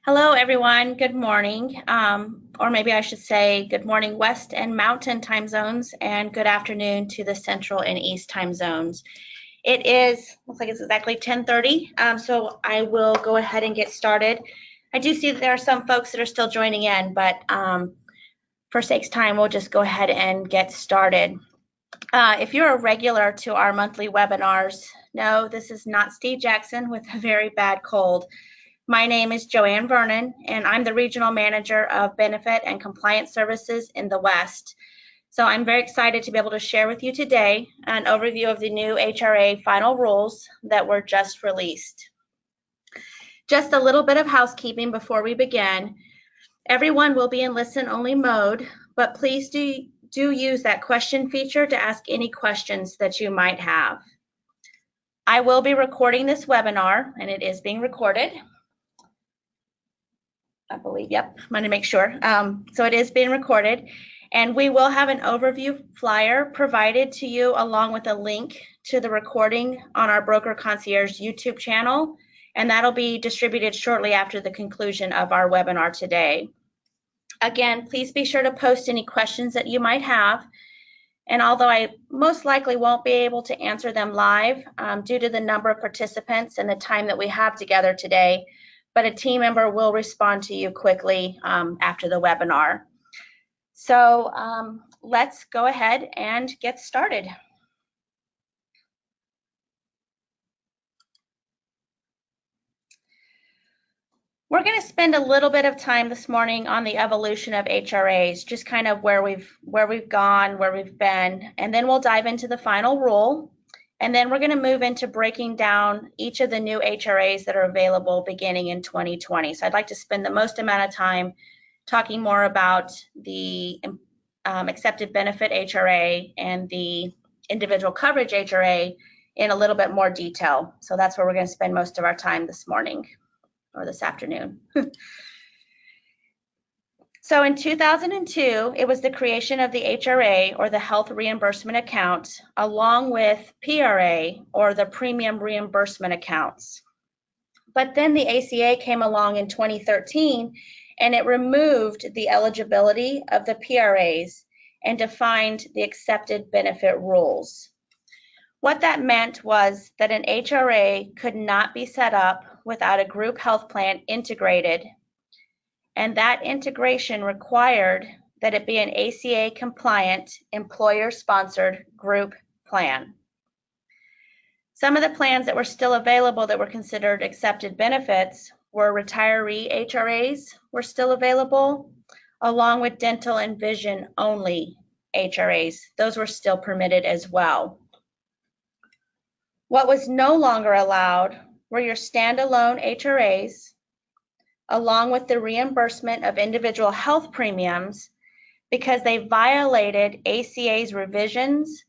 Hello, everyone. Good morning, or maybe I should say good morning West and Mountain time zones, and good afternoon to the Central and East time zones. Looks like it's exactly 10:30, so I will go ahead and get started. I do see that there are some folks that are still joining in, but for sake's time, we'll just go ahead and get started. If you're a regular to our monthly webinars, no, this is not Steve Jackson with a very bad cold. My name is Joanne Vernon, and I'm the Regional Manager of Benefit and Compliance Services in the West. So I'm very excited to be able to share with you today an overview of the new HRA final rules that were just released. Just a little bit of housekeeping before we begin. Everyone will be in listen-only mode, but please do use that question feature to ask any questions that you might have. I will be recording this webinar, and it is being recorded. I believe, yep, I'm going to make sure. So it is being recorded, and we will have an overview flyer provided to you along with a link to the recording on our Broker Concierge YouTube channel, and that'll be distributed shortly after the conclusion of our webinar today. Again, please be sure to post any questions that you might have, and although I most likely won't be able to answer them live due to the number of participants and the time that we have together today, but a team member will respond to you quickly after the webinar. So let's go ahead and get started. We're going to spend a little bit of time this morning on the evolution of HRAs, just kind of where we've gone, where we've been, and then we'll dive into the final rule. And then we're going to move into breaking down each of the new HRAs that are available beginning in 2020. So I'd like to spend the most amount of time talking more about the accepted benefit HRA and the individual coverage HRA in a little bit more detail. So that's where we're going to spend most of our time this morning or this afternoon. So in 2002, it was the creation of the HRA, or the Health Reimbursement Account, along with PRA, or the Premium Reimbursement Accounts. But then the ACA came along in 2013, and it removed the eligibility of the PRAs and defined the accepted benefit rules. What that meant was that an HRA could not be set up without a group health plan integrated, and that integration required that it be an ACA compliant, employer-sponsored group plan. Some of the plans that were still available that were considered accepted benefits were retiree HRAs were still available, along with dental and vision only HRAs. Those were still permitted as well. What was no longer allowed were your standalone HRAs, along with the reimbursement of individual health premiums, because they violated ACA's revisions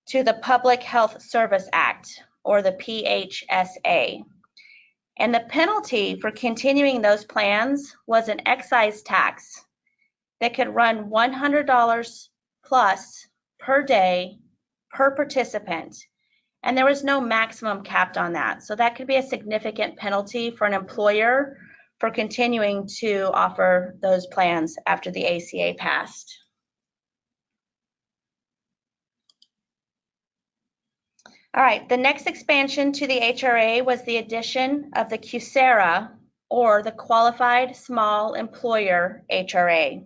to the Public Health Service Act, or the PHSA. And the penalty for continuing those plans was an excise tax that could run $100 plus per day per participant. And there was no maximum capped on that. So that could be a significant penalty for an employer for continuing to offer those plans after the ACA passed. All right, the next expansion to the HRA was the addition of the QSERA, or the Qualified Small Employer HRA.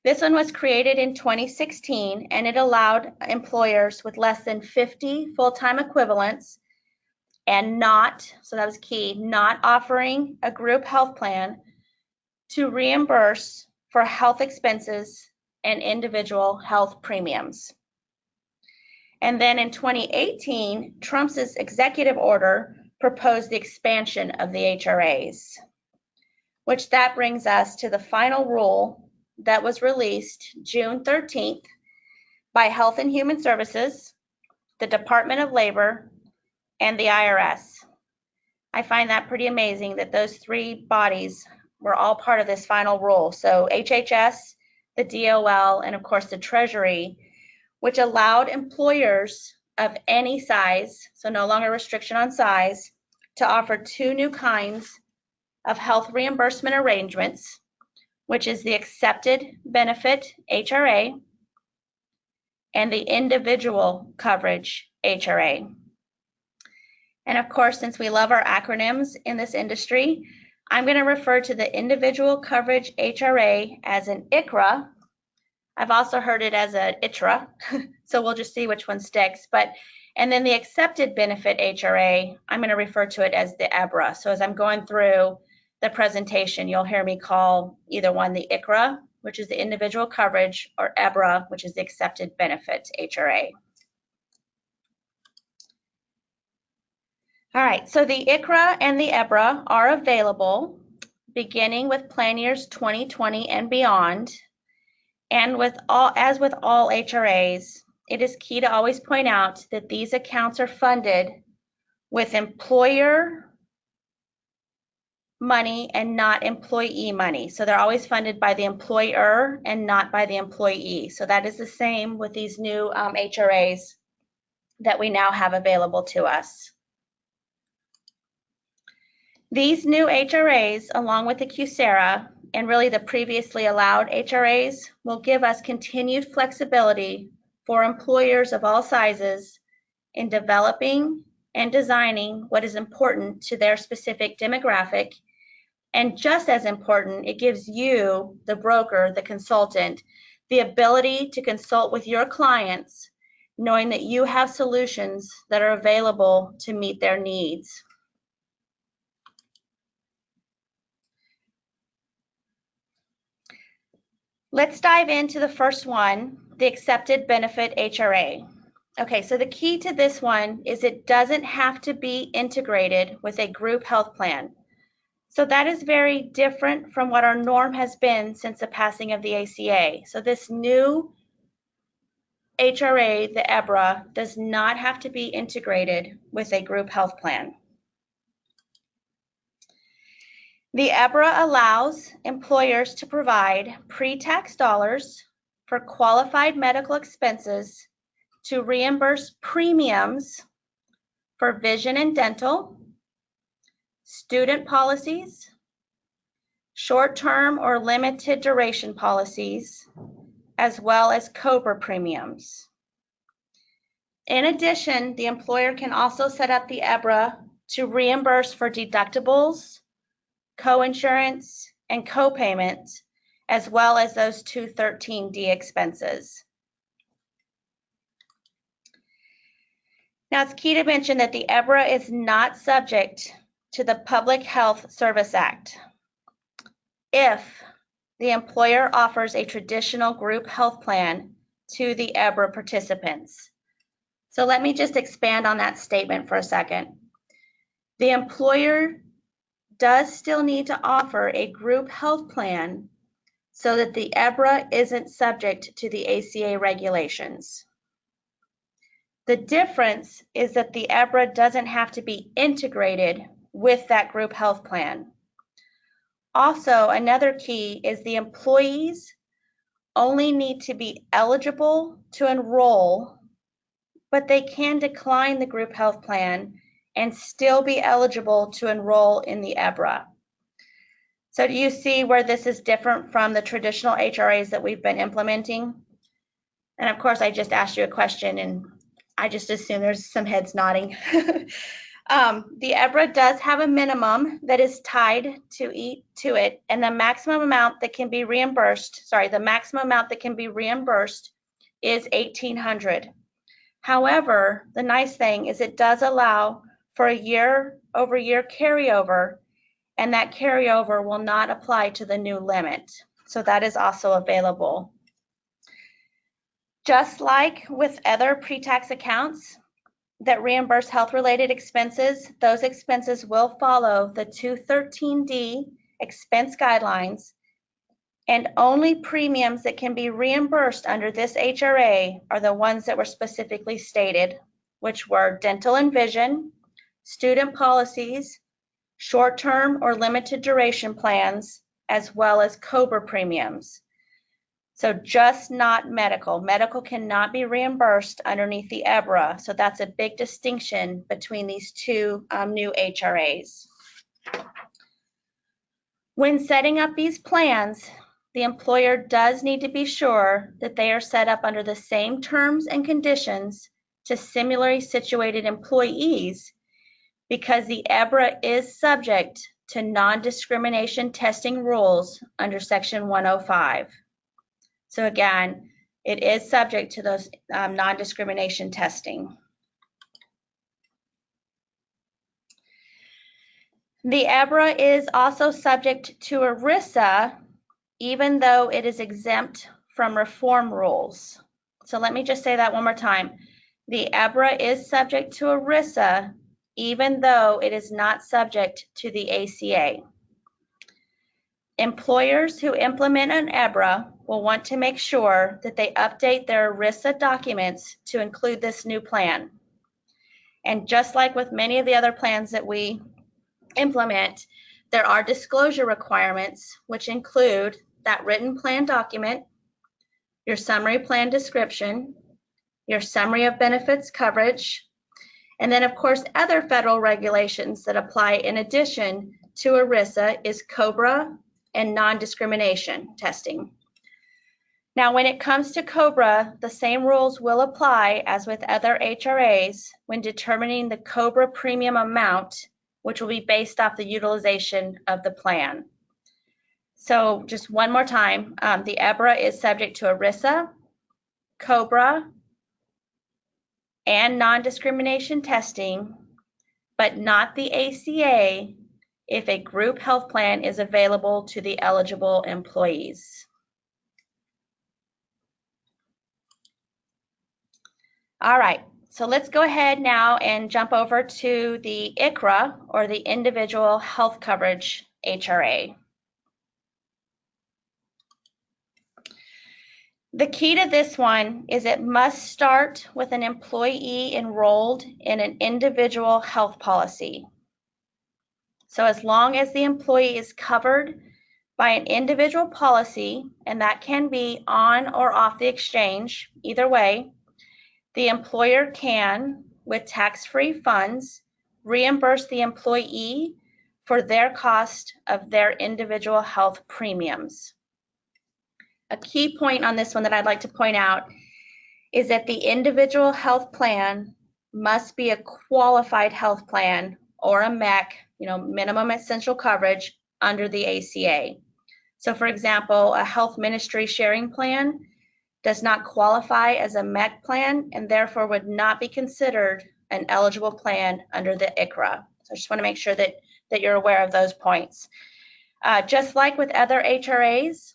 This one was created in 2016, and it allowed employers with less than 50 full-time equivalents and not, so that was key, not offering a group health plan to reimburse for health expenses and individual health premiums. And then in 2018, Trump's executive order proposed the expansion of the HRAs, which that brings us to the final rule that was released June 13th by Health and Human Services, the Department of Labor, and the IRS. I find that pretty amazing that those three bodies were all part of this final rule. So HHS, the DOL, and of course the Treasury, which allowed employers of any size, so no longer restriction on size, to offer two new kinds of health reimbursement arrangements, which is the accepted benefit HRA and the individual coverage HRA. And of course, since we love our acronyms in this industry, I'm going to refer to the individual coverage HRA as an ICHRA. I've also heard it as an ITRA, so we'll just see which one sticks. And then the accepted benefit HRA, I'm going to refer to it as the EBRA. So as I'm going through the presentation, you'll hear me call either one the ICHRA, which is the individual coverage, or EBRA, which is the accepted benefit HRA. All right, so the ICHRA and the EBRA are available beginning with plan years 2020 and beyond. And as with all HRAs, it is key to always point out that these accounts are funded with employer money and not employee money. So they're always funded by the employer and not by the employee. So that is the same with these new HRAs that we now have available to us. These new HRAs, along with the QSERA, and really the previously allowed HRAs, will give us continued flexibility for employers of all sizes in developing and designing what is important to their specific demographic. And just as important, it gives you, the broker, the consultant, the ability to consult with your clients, knowing that you have solutions that are available to meet their needs. Let's dive into the first one, the accepted benefit HRA. Okay, so the key to this one is it doesn't have to be integrated with a group health plan. So that is very different from what our norm has been since the passing of the ACA. So this new HRA, the EBRA, does not have to be integrated with a group health plan. The EBRA allows employers to provide pre-tax dollars for qualified medical expenses to reimburse premiums for vision and dental, student policies, short-term or limited duration policies, as well as COBRA premiums. In addition, the employer can also set up the EBRA to reimburse for deductibles, coinsurance, and copayment, as well as those 213D expenses. Now, it's key to mention that the EBRA is not subject to the Public Health Service Act if the employer offers a traditional group health plan to the EBRA participants. So let me just expand on that statement for a second. The employer does still need to offer a group health plan so that the EBRA isn't subject to the ACA regulations. The difference is that the EBRA doesn't have to be integrated with that group health plan. Also, another key is the employees only need to be eligible to enroll, but they can decline the group health plan and still be eligible to enroll in the EBRA. So do you see where this is different from the traditional HRAs that we've been implementing? And of course, I just asked you a question and I just assume there's some heads nodding. The EBRA does have a minimum that is tied to it, and the maximum amount that can be reimbursed, is $1,800. However, the nice thing is it does allow for a year-over-year carryover, and that carryover will not apply to the new limit. So that is also available. Just like with other pre-tax accounts that reimburse health-related expenses, those expenses will follow the 213D expense guidelines, and only premiums that can be reimbursed under this HRA are the ones that were specifically stated, which were dental and vision, student policies, short-term or limited duration plans, as well as COBRA premiums. So just not medical. Medical cannot be reimbursed underneath the EBRA. So that's a big distinction between these two new HRAs. When setting up these plans, the employer does need to be sure that they are set up under the same terms and conditions to similarly situated employees, because the EBRA is subject to non-discrimination testing rules under Section 105. So again, it is subject to those non-discrimination testing. The EBRA is also subject to ERISA, even though it is exempt from reform rules. So let me just say that one more time. The EBRA is subject to ERISA, even though it is not subject to the ACA. Employers who implement an EBRA will want to make sure that they update their ERISA documents to include this new plan. And just like with many of the other plans that we implement, there are disclosure requirements, which include that written plan document, your summary plan description, your summary of benefits coverage, and then of course other federal regulations that apply in addition to ERISA is COBRA and non-discrimination testing. Now when it comes to COBRA, the same rules will apply as with other HRAs when determining the COBRA premium amount, which will be based off the utilization of the plan. So just one more time, the EBRA is subject to ERISA, COBRA, and non-discrimination testing, but not the ACA if a group health plan is available to the eligible employees. All right, so let's go ahead now and jump over to the ICHRA, or the Individual Health Coverage HRA. The key to this one is it must start with an employee enrolled in an individual health policy. So as long as the employee is covered by an individual policy, and that can be on or off the exchange, either way, the employer can, with tax-free funds, reimburse the employee for their cost of their individual health premiums. A key point on this one that I'd like to point out is that the individual health plan must be a qualified health plan, or a MEC, minimum essential coverage, under the ACA. So for example, a health ministry sharing plan does not qualify as a MEC plan and therefore would not be considered an eligible plan under the ICHRA. So I just want to make sure that you're aware of those points. Just like with other HRAs,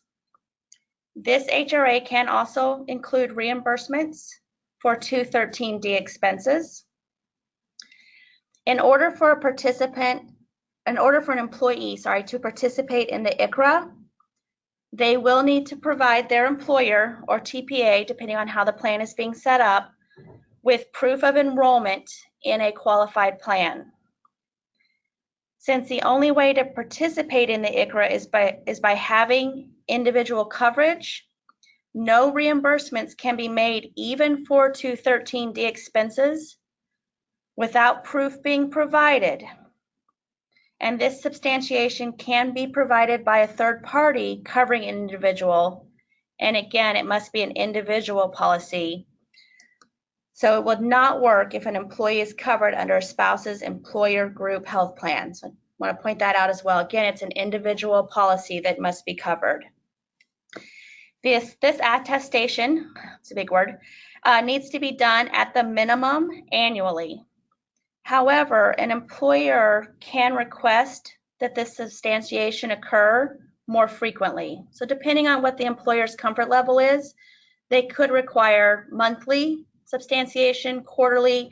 this HRA can also include reimbursements for 213D expenses. In order for an employee to participate in the ICHRA, they will need to provide their employer, or TPA, depending on how the plan is being set up, with proof of enrollment in a qualified plan. Since the only way to participate in the ICHRA is by having individual coverage, no reimbursements can be made even for 213D expenses without proof being provided. And this substantiation can be provided by a third party covering an individual. And again, it must be an individual policy. So it would not work if an employee is covered under a spouse's employer group health plan. So I want to point that out as well. Again, it's an individual policy that must be covered. This attestation, it's a big word, needs to be done at the minimum annually. However, an employer can request that this substantiation occur more frequently. So depending on what the employer's comfort level is, they could require monthly substantiation, quarterly,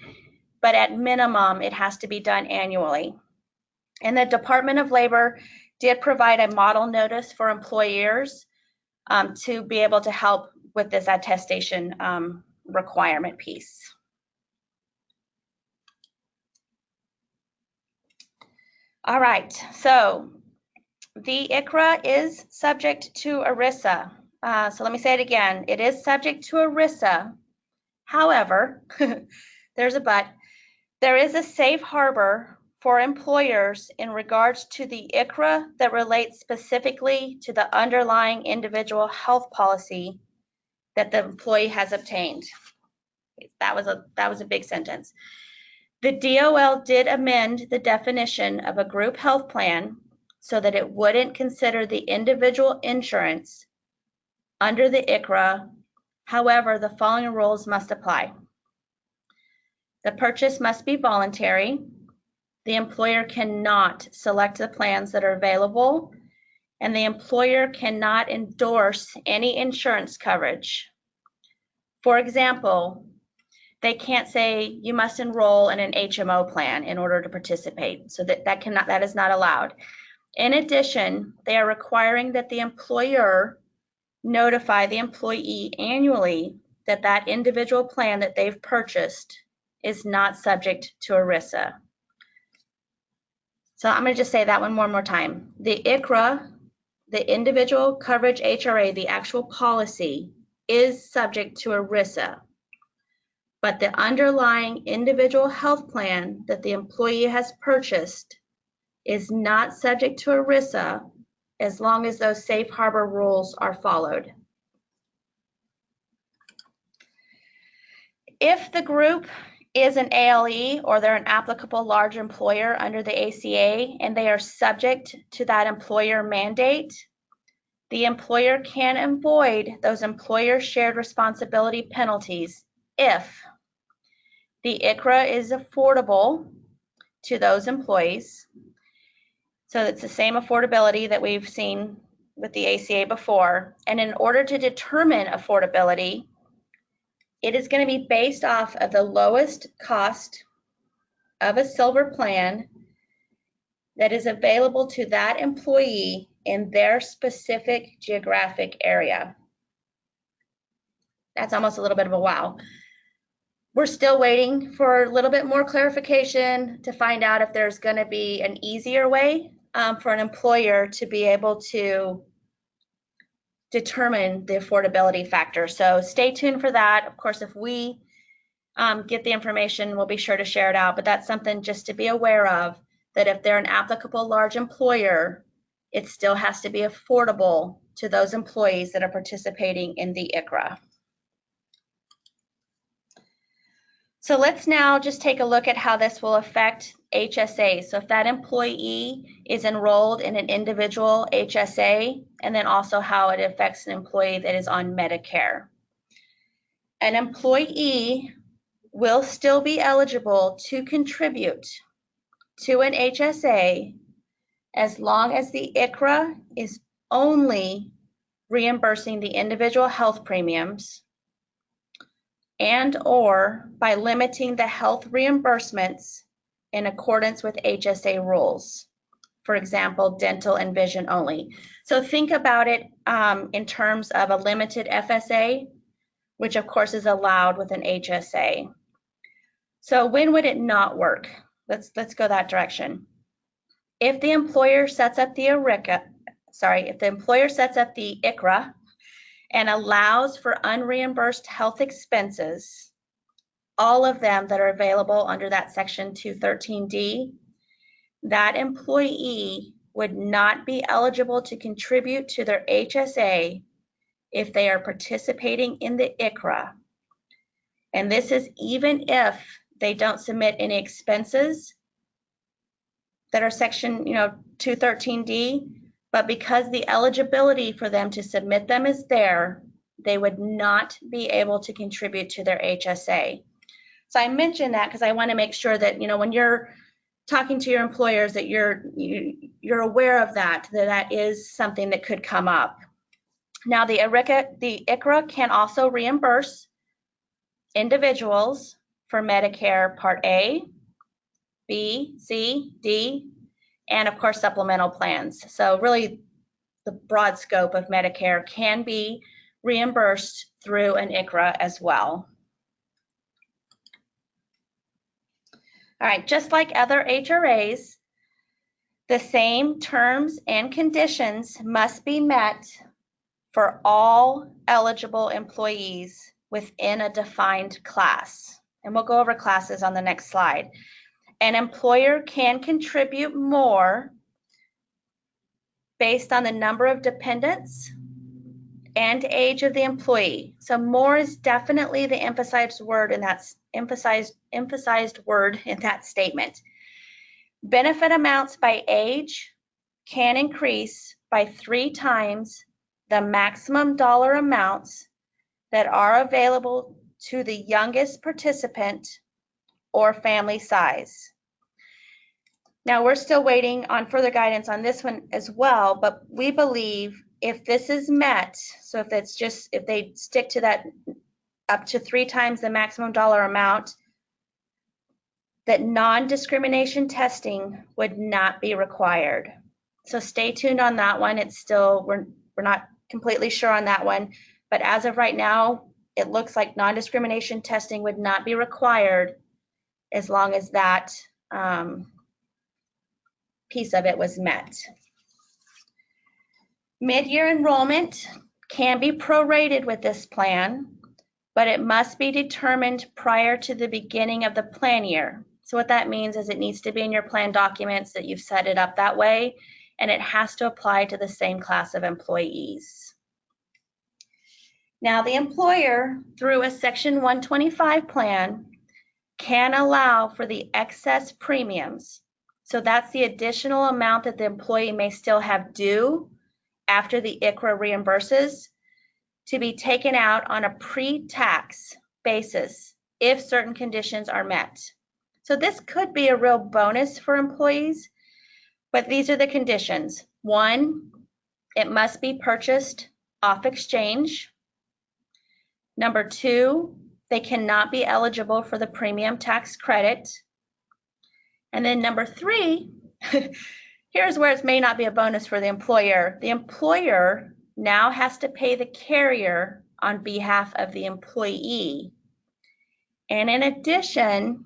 but at minimum, it has to be done annually. And the Department of Labor did provide a model notice for employers to be able to help with this attestation requirement piece. All right, so the ICHRA is subject to ERISA. So let me say it again. It is subject to ERISA. However, there's a but. There is a safe harbor for employers in regards to the ICHRA that relates specifically to the underlying individual health policy that the employee has obtained. That was a big sentence. The DOL did amend the definition of a group health plan so that it wouldn't consider the individual insurance under the ICHRA. However, the following rules must apply. The purchase must be voluntary. The employer cannot select the plans that are available, and the employer cannot endorse any insurance coverage. For example, they can't say you must enroll in an HMO plan in order to participate. So that is not allowed. In addition, they are requiring that the employer notify the employee annually that that individual plan that they've purchased is not subject to ERISA. So I'm going to just say that one more time. The ICHRA, the individual coverage HRA, the actual policy, is subject to ERISA. But the underlying individual health plan that the employee has purchased is not subject to ERISA as long as those safe harbor rules are followed. If the group is an ALE or they're an applicable large employer under the ACA and they are subject to that employer mandate, the employer can avoid those employer shared responsibility penalties if the ICHRA is affordable to those employees. So it's the same affordability that we've seen with the ACA before. And in order to determine affordability, it is going to be based off of the lowest cost of a silver plan that is available to that employee in their specific geographic area. That's almost a little bit of a wow. We're still waiting for a little bit more clarification to find out if there's going to be an easier way for an employer to be able to determine the affordability factor. So stay tuned for that. Of course, if we get the information, we'll be sure to share it out, but that's something just to be aware of, that if they're an applicable large employer, it still has to be affordable to those employees that are participating in the ICHRA. So let's now just take a look at how this will affect HSA. So if that employee is enrolled in an individual HSA, and then also how it affects an employee that is on Medicare. An employee will still be eligible to contribute to an HSA as long as the ICHRA is only reimbursing the individual health premiums and or by limiting the health reimbursements in accordance with HSA rules. For example, dental and vision only. So think about it in terms of a limited FSA, which of course is allowed with an HSA. So when would it not work? Let's go that direction. If the employer sets up the ICHRA and allows for unreimbursed health expenses, all of them that are available under that section 213D, that employee would not be eligible to contribute to their HSA if they are participating in the ICHRA. And this is even if they don't submit any expenses that are section 213D, but because the eligibility for them to submit them is there, they would not be able to contribute to their HSA. So I mentioned that because I want to make sure that when you're talking to your employers that you're aware of that is something that could come up. Now the ICHRA can also reimburse individuals for Medicare Part A, B, C, D, and of course supplemental plans. So really the broad scope of Medicare can be reimbursed through an ICHRA as well. All right, just like other HRAs, the same terms and conditions must be met for all eligible employees within a defined class. And we'll go over classes on the next slide. An employer can contribute more based on the number of dependents and age of the employee. So more is definitely the emphasized word in that word in that statement. Benefit amounts by age can increase by 3 times the maximum dollar amounts that are available to the youngest participant or family size. Now, we're still waiting on further guidance on this one as well, but we believe if this is met, so if they stick to that up to 3 times the maximum dollar amount, that non-discrimination testing would not be required. So stay tuned on that one. It's still, we're not completely sure on that one, but as of right now, it looks like non-discrimination testing would not be required as long as that piece of it was met. Mid-year enrollment can be prorated with this plan, but it must be determined prior to the beginning of the plan year. So what that means is it needs to be in your plan documents that you've set it up that way, and it has to apply to the same class of employees. Now, the employer, through a Section 125 plan, can allow for the excess premiums. So that's the additional amount that the employee may still have due after the ICHRA reimburses to be taken out on a pre-tax basis if certain conditions are met. So this could be a real bonus for employees, but these are the conditions. 1, it must be purchased off exchange. Number 2, they cannot be eligible for the premium tax credit. And then number 3, here's where it may not be a bonus for the employer. The employer now has to pay the carrier on behalf of the employee. And in addition,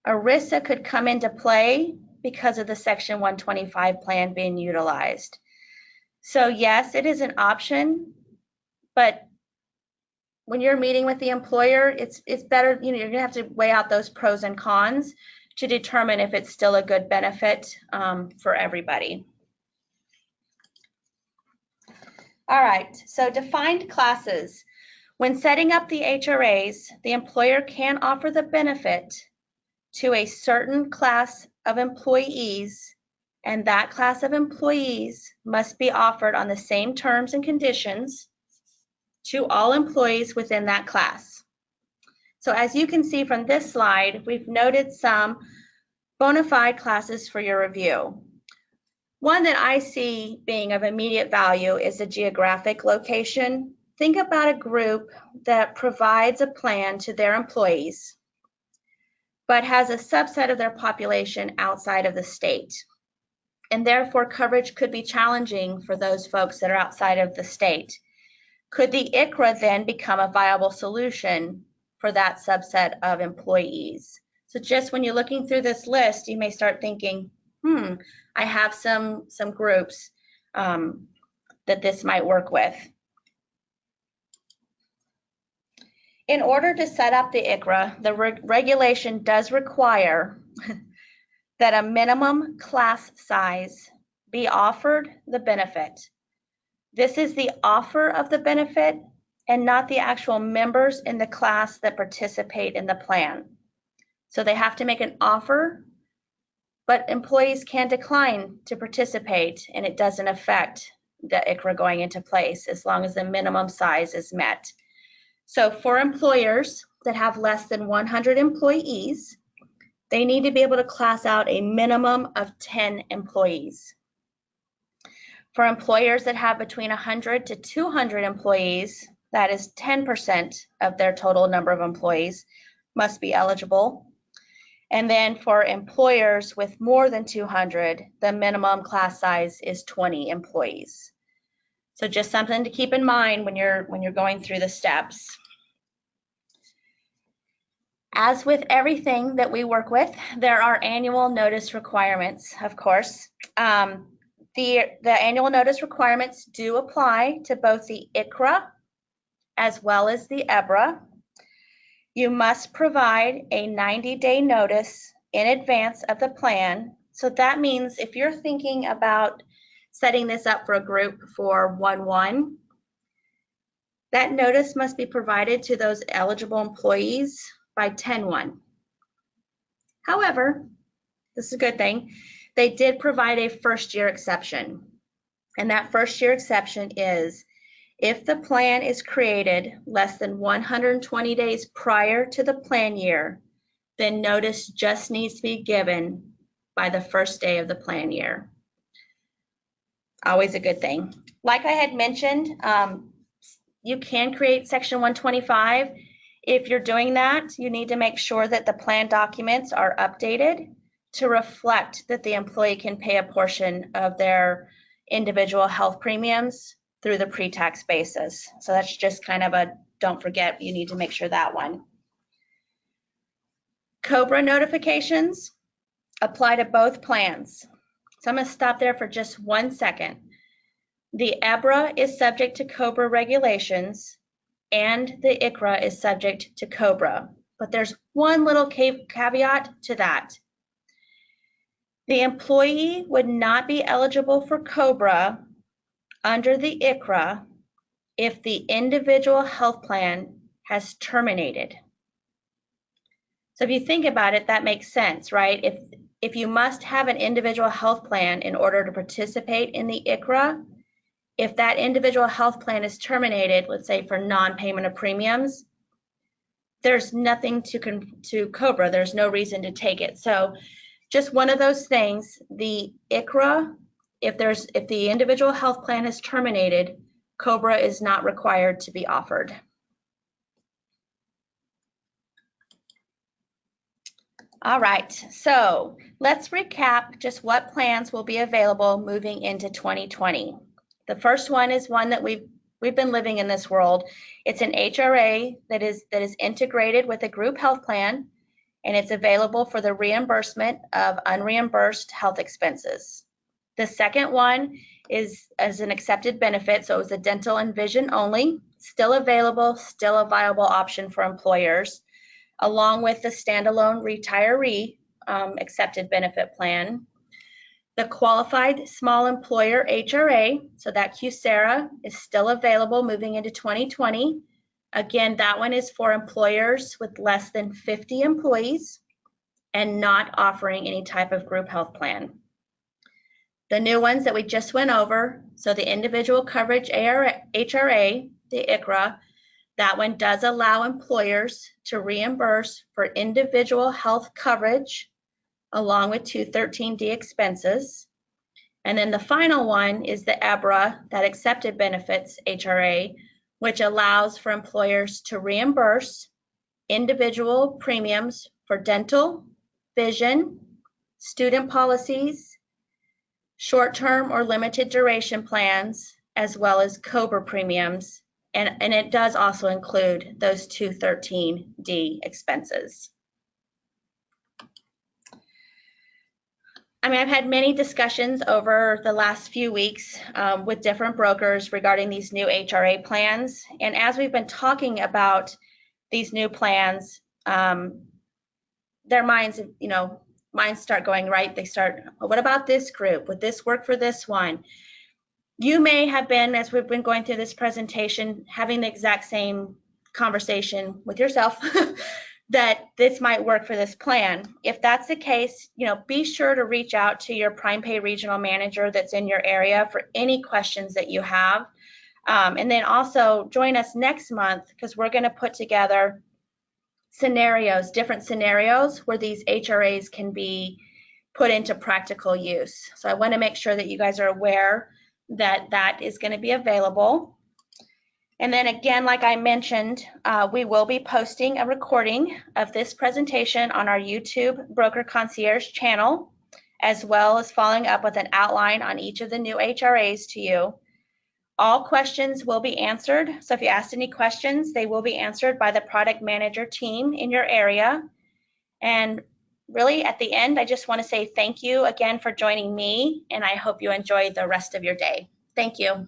ERISA could come into play because of the Section 125 plan being utilized. So yes, it is an option, but when you're meeting with the employer, it's better, you're gonna have to weigh out those pros and cons to determine if it's still a good benefit for everybody. All right, so defined classes. When setting up the HRAs, the employer can offer the benefit to a certain class of employees, and that class of employees must be offered on the same terms and conditions to all employees within that class. So as you can see from this slide, we've noted some bona fide classes for your review. One that I see being of immediate value is the geographic location. Think about a group that provides a plan to their employees, but has a subset of their population outside of the state. And therefore, coverage could be challenging for those folks that are outside of the state. Could the ICHRA then become a viable solution for that subset of employees? So just when you're looking through this list, you may start thinking, I have some groups that this might work with. In order to set up the ICHRA, the regulation does require that a minimum class size be offered the benefit. This is the offer of the benefit and not the actual members in the class that participate in the plan. So they have to make an offer, but employees can decline to participate, and it doesn't affect the ICHRA going into place as long as the minimum size is met. So for employers that have less than 100 employees, they need to be able to class out a minimum of 10 employees. For employers that have between 100 to 200 employees, that is 10% of their total number of employees must be eligible. And then for employers with more than 200, the minimum class size is 20 employees. So just something to keep in mind when you're going through the steps. As with everything that we work with, there are annual notice requirements, of course. The annual notice requirements do apply to both the ICHRA as well as the EBRA. You must provide a 90-day notice in advance of the plan. So that means if you're thinking about setting this up for a group for 1/1, that notice must be provided to those eligible employees by 10/1. However, this is a good thing, they did provide a first-year exception. And that first-year exception is if the plan is created less than 120 days prior to the plan year, then notice just needs to be given by the first day of the plan year. Always a good thing. Like I had mentioned, you can create Section 125. If you're doing that, you need to make sure that the plan documents are updated to reflect that the employee can pay a portion of their individual health premiums through the pre-tax basis. So that's just kind of a, don't forget, you need to make sure that one. COBRA notifications apply to both plans. So I'm going to stop there for just 1 second. The EBRA is subject to COBRA regulations and the ICHRA is subject to COBRA. But there's one little caveat to that. The employee would not be eligible for COBRA under the ICHRA if the individual health plan has terminated. So if you think about it, that makes sense, right? If you must have an individual health plan in order to participate in the ICHRA, if that individual health plan is terminated, let's say for non-payment of premiums, there's nothing to COBRA. There's no reason to take it. So just one of those things, the ICHRA, if the individual health plan is terminated, COBRA is not required to be offered. All right, so let's recap just what plans will be available moving into 2020. The first one is one that we've been living in this world. It's an HRA that is integrated with a group health plan, and it's available for the reimbursement of unreimbursed health expenses. The second one is as an accepted benefit, so it was a dental and vision only, still available, still a viable option for employers, along with the standalone retiree accepted benefit plan. The qualified small employer HRA, so that QSERA, is still available moving into 2020. Again, that one is for employers with less than 50 employees and not offering any type of group health plan. The new ones that we just went over, so the individual coverage HRA, the ICHRA, that one does allow employers to reimburse for individual health coverage along with 213D expenses. And then the final one is the EBRA, that accepted benefits HRA, which allows for employers to reimburse individual premiums for dental, vision, student policies, short-term or limited duration plans, as well as COBRA premiums. And it does also include those 213D expenses. I mean, I've had many discussions over the last few weeks with different brokers regarding these new HRA plans. And as we've been talking about these new plans, their minds start going, right? They start, well, what about this group? Would this work for this one? You may have been, as we've been going through this presentation, having the exact same conversation with yourself that this might work for this plan. If that's the case, be sure to reach out to your prime pay regional manager that's in your area for any questions that you have. And then also join us next month because we're going to put together different scenarios where these HRAs can be put into practical use. So I want to make sure that you guys are aware that that is going to be available. And then again, like I mentioned, we will be posting a recording of this presentation on our YouTube Broker Concierge channel, as well as following up with an outline on each of the new HRAs to you. All questions will be answered. So if you asked any questions, they will be answered by the product manager team in your area. And really at the end, I just want to say thank you again for joining me, and I hope you enjoy the rest of your day. Thank you.